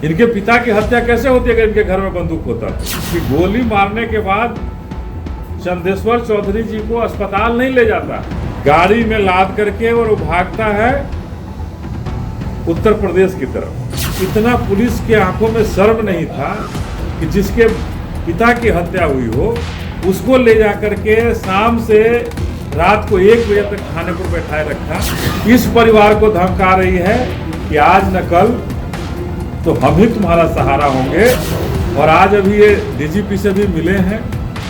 इनके पिता की हत्या कैसे होती है अगर इनके घर में बंदूक होता? कि गोली मारने के बाद चंदेश्वर चौधरी जी को अस्पताल नहीं ले जाता, गाड़ी में लाद करके और वो भागता है उत्तर प्रदेश की तरफ। इतना पुलिस के आंखों में शर्म नहीं था कि जिसके पिता की हत्या हुई हो उसको ले जा करके शाम से रात को 1 बजे तक थाने पर बैठाए रखा। इस परिवार को धमका रही है कि आज न कल तो हम ही तुम्हारा सहारा होंगे। और आज अभी ये डीजीपी से भी मिले हैं,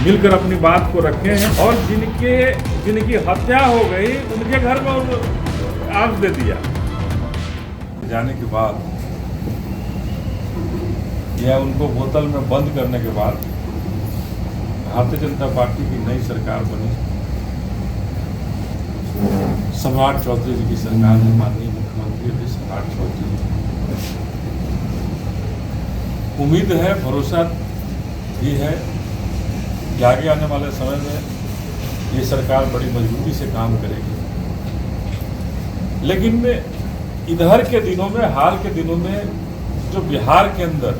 मिलकर अपनी बात को रखे हैं। और जिनकी हत्या हो गई उनके घर में आग दे दिया। जाने के बाद या उनको बोतल में बंद करने के बाद भारतीय जनता पार्टी की नई सरकार बनी। सम्राट चौधरी जी की सरकार है, माननीय मुख्यमंत्री अभी सम्राट चौधरी। उम्मीद है, भरोसा भी है कि आगे आने वाले समय में ये सरकार बड़ी मजबूती से काम करेगी। लेकिन इधर के दिनों में, हाल के दिनों में जो बिहार के अंदर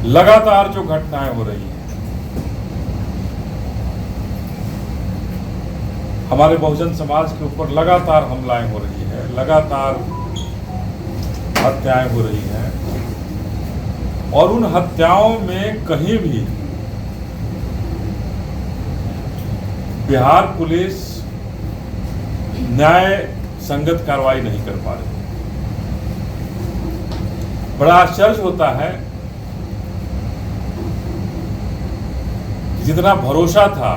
लगातार जो घटनाएं हो रही हैं, हमारे बहुजन समाज के ऊपर लगातार हमलाएं हो रही है, लगातार हत्याएं हो रही हैं। और उन हत्याओं में कहीं भी बिहार पुलिस न्याय संगत कार्रवाई नहीं कर पा रही। बड़ा आश्चर्य होता है, जितना भरोसा था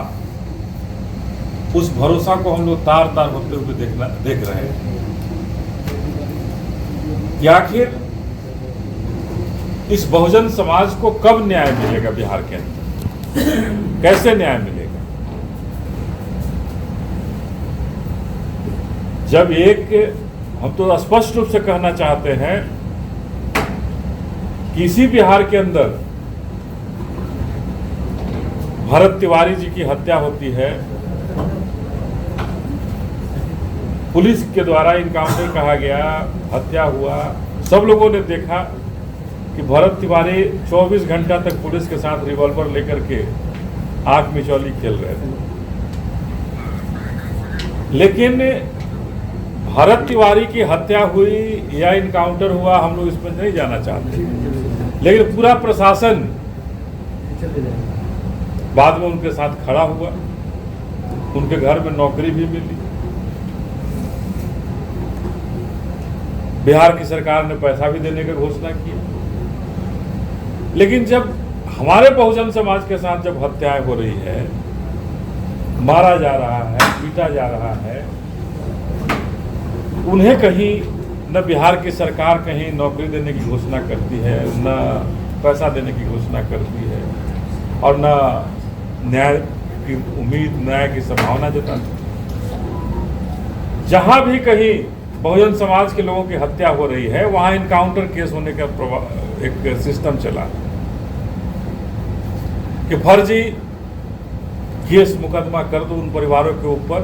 उस भरोसा को हम लोग तार तार होते हुए देख रहे हैं। कि आखिर इस बहुजन समाज को कब न्याय मिलेगा बिहार के अंदर? कैसे न्याय मिलेगा? जब हम तो स्पष्ट रूप से कहना चाहते हैं कि इसी बिहार के अंदर भरत तिवारी जी की हत्या होती है, पुलिस के द्वारा इनकाउंटर कहा गया, हत्या हुआ, सब लोगों ने देखा कि भरत तिवारी 24 घंटा तक पुलिस के साथ रिवॉल्वर लेकर के आंख मिचौली खेल रहे थे। लेकिन भरत तिवारी की हत्या हुई या इनकाउंटर हुआ, हम लोग इसमें नहीं जाना चाहते, लेकिन पूरा प्रशासन बाद में उनके साथ खड़ा हुआ, उनके घर में नौकरी भी मिली। बिहार की सरकार ने पैसा भी देने का घोषणा की। लेकिन जब हमारे बहुजन समाज के साथ जब हत्याएं हो रही है, मारा जा रहा है, पीटा जा रहा है, उन्हें कहीं न बिहार की सरकार कहीं नौकरी देने की घोषणा करती है, न पैसा देने की घोषणा करती है, और न न्याय की उम्मीद, न्याय की संभावना जताती। जहां भी कहीं बहुजन समाज के लोगों की हत्या हो रही है, वहां इनकाउंटर केस होने का एक सिस्टम चला कि फर्जी केस मुकदमा कर दो उन परिवारों के ऊपर,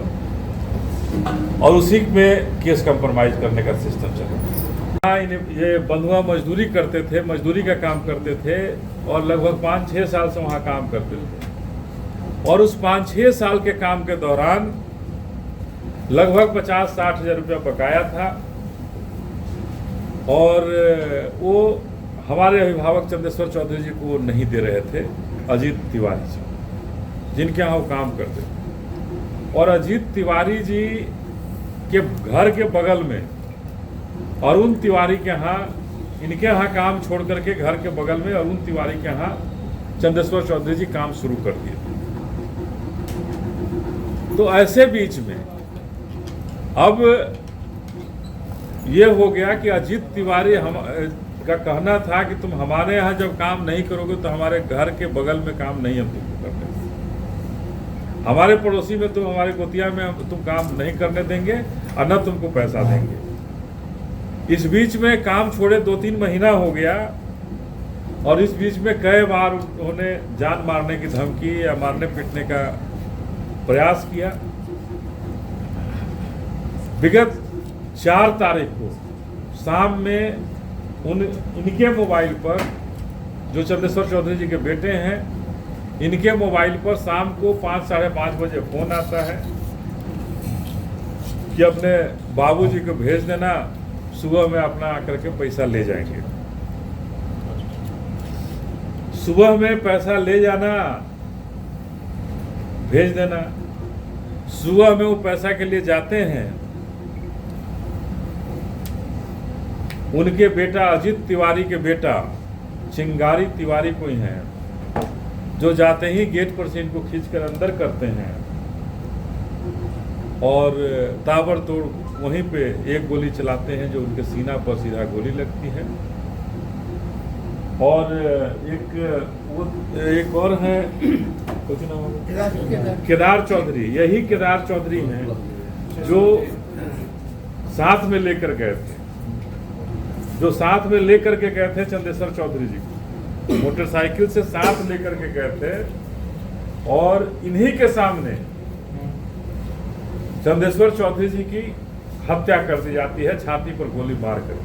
और उसी में केस कंप्रोमाइज करने का सिस्टम चला। ये बंधुआ मजदूरी करते थे, मजदूरी का काम करते थे, और लगभग 5-6 साल से वहाँ काम करते थे। और उस 5-6 साल के काम के दौरान लगभग 50-60 हज़ार रुपया बकाया था। और वो हमारे अभिभावक चंदेश्वर चौधरी जी को नहीं दे रहे थे, अजीत तिवारी जी, जिनके यहाँ वो काम करते थे। और अजीत तिवारी जी के घर के बगल में अरुण तिवारी के यहाँ, इनके यहाँ काम छोड़ करके घर के बगल में अरुण तिवारी के यहाँ चंदेश्वर चौधरी जी काम शुरू कर दिए। तो ऐसे बीच में अब ये हो गया कि अजीत तिवारी का कहना था कि तुम हमारे यहाँ जब काम नहीं करोगे तो हमारे घर के बगल में काम नहीं हम तुमको करने देंगे, हमारे पड़ोसी में तुम, हमारे गोतिया में तुम काम नहीं करने देंगे और न तुमको पैसा देंगे। इस बीच में काम छोड़े 2-3 महीना हो गया, और इस बीच में कई बार उन्होंने जान मारने की धमकी या मारने पीटने का प्रयास किया। विगत 4 तारीख को शाम में इनके मोबाइल पर, जो चंदेश्वर चौधरी जी के बेटे हैं, इनके मोबाइल पर शाम को 5 साढ़े 5 बजे फोन आता है कि अपने बाबूजी को भेज देना, सुबह में अपना आकर के पैसा ले जाएंगे। सुबह में पैसा ले जाना, भेज देना। सुबह में वो पैसा के लिए जाते हैं। उनके बेटा अजीत तिवारी के बेटा चिंगारी तिवारी कोई हैं, जो जाते ही गेट पर से इनको खींचकर अंदर करते हैं और ताबड़तोड़ वहीं पे एक गोली चलाते हैं, जो उनके सीना पर सीधा गोली लगती है। और एक और है, कुछ नाम होगा, केदार चौधरी। यही केदार चौधरी हैं जो साथ में लेकर गए थे, चंदेश्वर चौधरी जी को मोटरसाइकिल से साथ लेकर के गए थे। और इन्हीं के सामने चंदेश्वर चौधरी जी की हत्या कर दी जाती है, छाती पर गोली मार कर।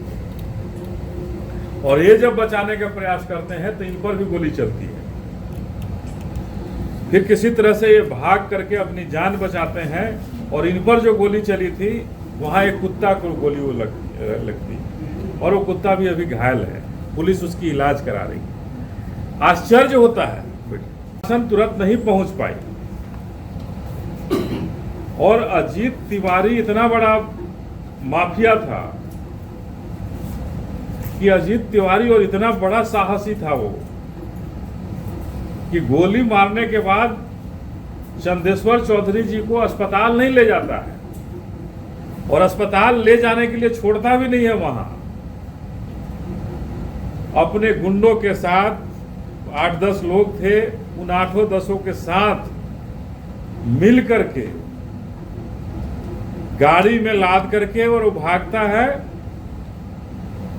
और ये जब बचाने का प्रयास करते हैं तो इन पर भी गोली चलती है। फिर किसी तरह से ये भाग करके अपनी जान बचाते हैं और इन पर जो गोली चली थी वहां एक कुत्ता को गोली वो लगती और वो कुत्ता भी अभी घायल है। पुलिस उसकी इलाज करा रही है। आश्चर्य होता है, प्रशासन तुरंत नहीं पहुंच पाई। और अजीत तिवारी इतना बड़ा माफिया था कि अजीत तिवारी और इतना बड़ा साहसी था वो कि गोली मारने के बाद चंदेश्वर चौधरी जी को अस्पताल नहीं ले जाता है और अस्पताल ले जाने के लिए छोड़ता भी नहीं है। वहां अपने गुंडों के साथ 8-10 लोग थे, उन 8-10 के साथ मिल करके गाड़ी में लाद करके और वो भागता है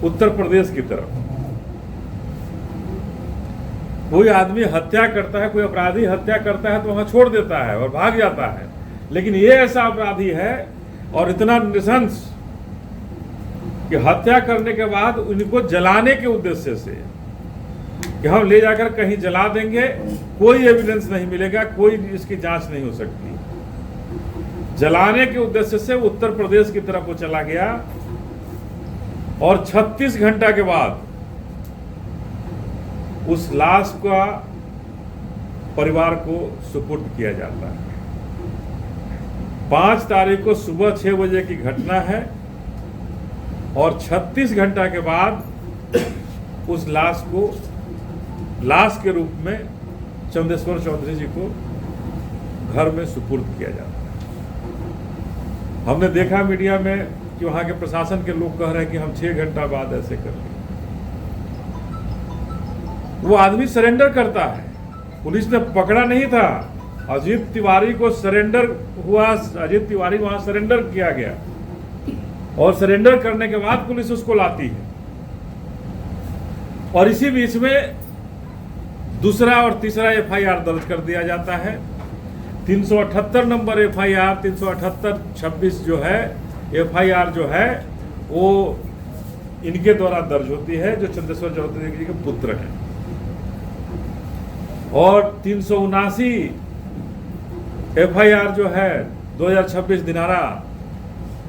उत्तर प्रदेश की तरफ। कोई आदमी हत्या करता है, कोई अपराधी हत्या करता है तो वहां छोड़ देता है और भाग जाता है, लेकिन ये ऐसा अपराधी है और इतना नृशंस कि हत्या करने के बाद उनको जलाने के उद्देश्य से कि हम ले जाकर कहीं जला देंगे, कोई एविडेंस नहीं मिलेगा, कोई इसकी जांच नहीं हो सकती। जलाने के उद्देश्य से उत्तर प्रदेश की तरफ वो चला गया और 36 घंटा के बाद उस लाश का परिवार को सुपुर्द किया जाता है। 5 तारीख को सुबह 6 बजे की घटना है और 36 घंटा के बाद उस लाश को लाश के रूप में चंदेश्वर चौधरी जी को घर में सुपुर्द किया जाता है। हमने देखा मीडिया में कि वहां के प्रशासन के लोग कह रहे हैं कि हम 6 घंटा बाद ऐसे कर लें। वो आदमी सरेंडर करता है, पुलिस ने पकड़ा नहीं था। अजीत तिवारी को सरेंडर हुआ, अजीत तिवारी वहां सरेंडर किया गया और सरेंडर करने के बाद पुलिस उसको लाती है। और इसी बीच में दूसरा और तीसरा एफआईआर दर्ज कर दिया जाता है। 378 नंबर एफआईआर, 378-26 जो है एफआईआर जो है वो इनके द्वारा दर्ज होती है, जो चंदेश्वर चौधरी जी के पुत्र हैं। और 379 एफआईआर जो है 2026 दिनारा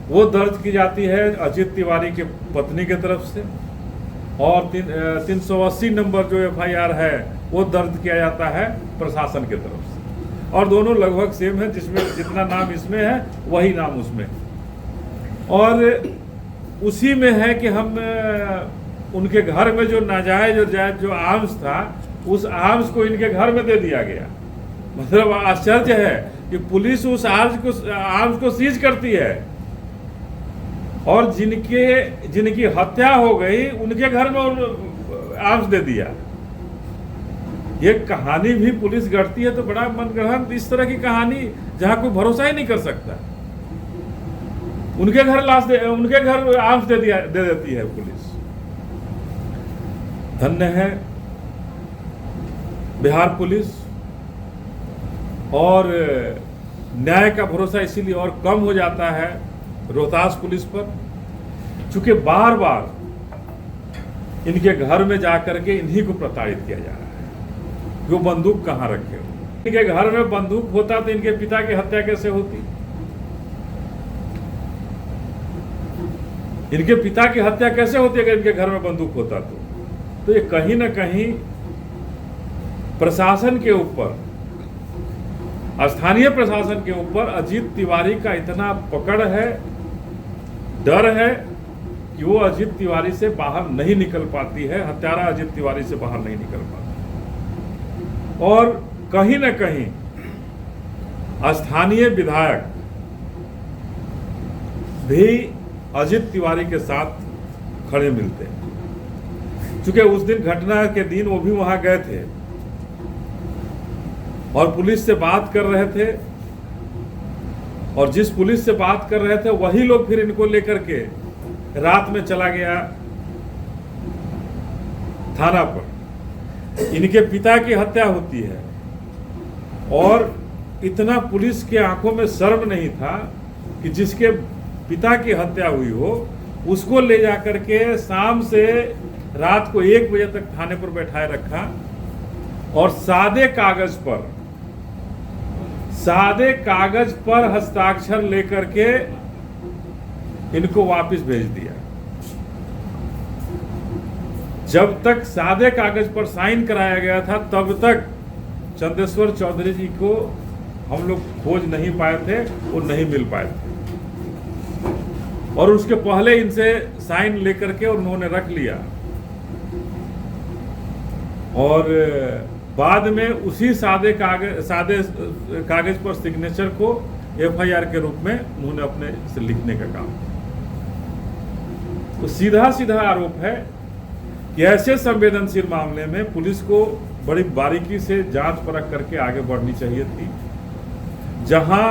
वो दर्ज की जाती है अजीत तिवारी के पत्नी के तरफ से। और 380 नंबर जो एफआईआर है वो दर्ज किया जाता है प्रशासन के तरफ से। और दोनों लगभग सेम है, जिसमें जितना नाम इसमें है वही नाम उसमें। और उसी में है कि हम उनके घर में जो नाजायज और जायज जो आर्म्स था, उस आर्म्स को इनके घर में दे दिया गया। मतलब आश्चर्य है कि पुलिस उस आर्म्स को सीज करती है और जिनकी हत्या हो गई उनके घर में आर्म्स दे दिया। ये कहानी भी पुलिस गढ़ती है तो बड़ा मनगढ़ंत, इस तरह की कहानी जहां कोई भरोसा ही नहीं कर सकता। उनके घर आर्म्स दे देती है पुलिस। धन्य है बिहार पुलिस। और न्याय का भरोसा इसीलिए और कम हो जाता है रोहतास पुलिस पर, चूंकि बार बार इनके घर में जाकर के इन्हीं को प्रताड़ित किया जा रहा है कि वो बंदूक कहाँ रखे हो। इनके घर में बंदूक होता तो इनके पिता की हत्या कैसे होती? इनके पिता की हत्या कैसे होती अगर इनके घर में बंदूक होता तो ये कहीं ना कहीं प्रशासन के ऊपर, स्थानीय प्रशासन के ऊपर अजीत तिवारी का इतना पकड़ है, डर है कि वो अजीत तिवारी से बाहर नहीं निकल पाती है, हत्यारा अजीत तिवारी से बाहर नहीं निकल पाता। और कहीं ना कहीं स्थानीय विधायक भी अजीत तिवारी के साथ खड़े मिलते हैं। चूंकि उस दिन घटना के दिन वो भी वहां गए थे और पुलिस से बात कर रहे थे, और जिस पुलिस से बात कर रहे थे वही लोग फिर इनको लेकर के रात में चला गया थाना पर। इनके पिता की हत्या होती है और इतना पुलिस के आंखों में शर्म नहीं था कि जिसके पिता की हत्या हुई हो उसको ले जाकर के शाम से रात को 1 बजे तक थाने पर बैठाए रखा और सादे कागज पर हस्ताक्षर लेकर के इनको वापस भेज दिया। जब तक सादे कागज पर साइन कराया गया था तब तक चंदेश्वर चौधरी जी को हम लोग खोज नहीं पाए थे, वो नहीं मिल पाए थे। और उसके पहले इनसे साइन लेकर के उन्होंने रख लिया और बाद में उसी सादे कागज पर सिग्नेचर को एफआईआर के रूप में उन्होंने अपने से लिखने का काम। तो सीधा आरोप है कि ऐसे संवेदनशील मामले में पुलिस को बड़ी बारीकी से जांच परख करके आगे बढ़नी चाहिए थी। जहां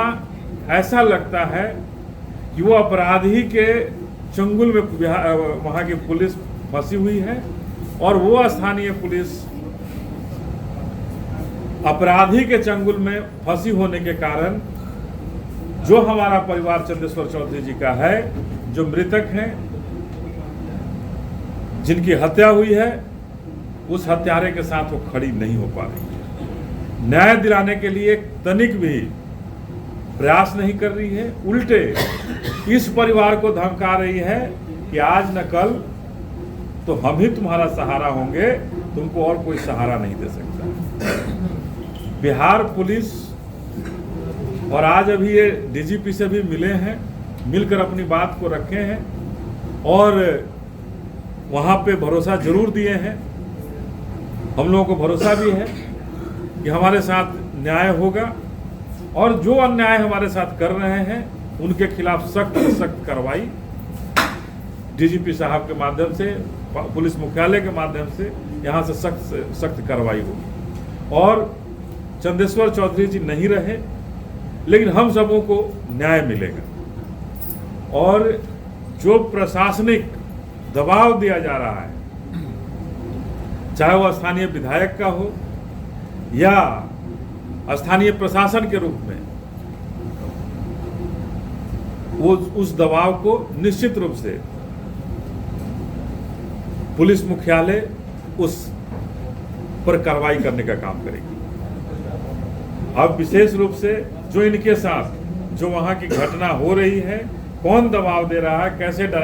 ऐसा लगता है कि वो अपराधी के चंगुल में वहां की पुलिस फंसी हुई है और वो स्थानीय पुलिस अपराधी के चंगुल में फंसी होने के कारण जो हमारा परिवार चंदेश्वर चौधरी जी का है, जो मृतक हैं, जिनकी हत्या हुई है, उस हत्यारे के साथ वो खड़ी नहीं हो पा रही है। न्याय दिलाने के लिए तनिक भी प्रयास नहीं कर रही है, उल्टे इस परिवार को धमका रही है कि आज न कल तो हम ही तुम्हारा सहारा होंगे, तुमको और कोई सहारा नहीं दे सकता। बिहार पुलिस और आज अभी ये डीजीपी से भी मिले हैं, मिलकर अपनी बात को रखे हैं और वहाँ पे भरोसा जरूर दिए हैं। हम लोगों को भरोसा भी है कि हमारे साथ न्याय होगा और जो अन्याय हमारे साथ कर रहे हैं उनके खिलाफ सख्त से सख्त कार्रवाई डीजीपी साहब के माध्यम से, पुलिस मुख्यालय के माध्यम से यहाँ से सख्त कार्रवाई होगी। और चंदेश्वर चौधरी जी नहीं रहे, लेकिन हम सबों को न्याय मिलेगा। और जो प्रशासनिक दबाव दिया जा रहा है, चाहे वो स्थानीय विधायक का हो या स्थानीय प्रशासन के रूप में, वो उस दबाव को निश्चित रूप से पुलिस मुख्यालय उस पर कार्रवाई करने का काम करेगी। अब विशेष रूप से जो इनके साथ जो वहां की घटना हो रही है, कौन दबाव दे रहा है, कैसे डरा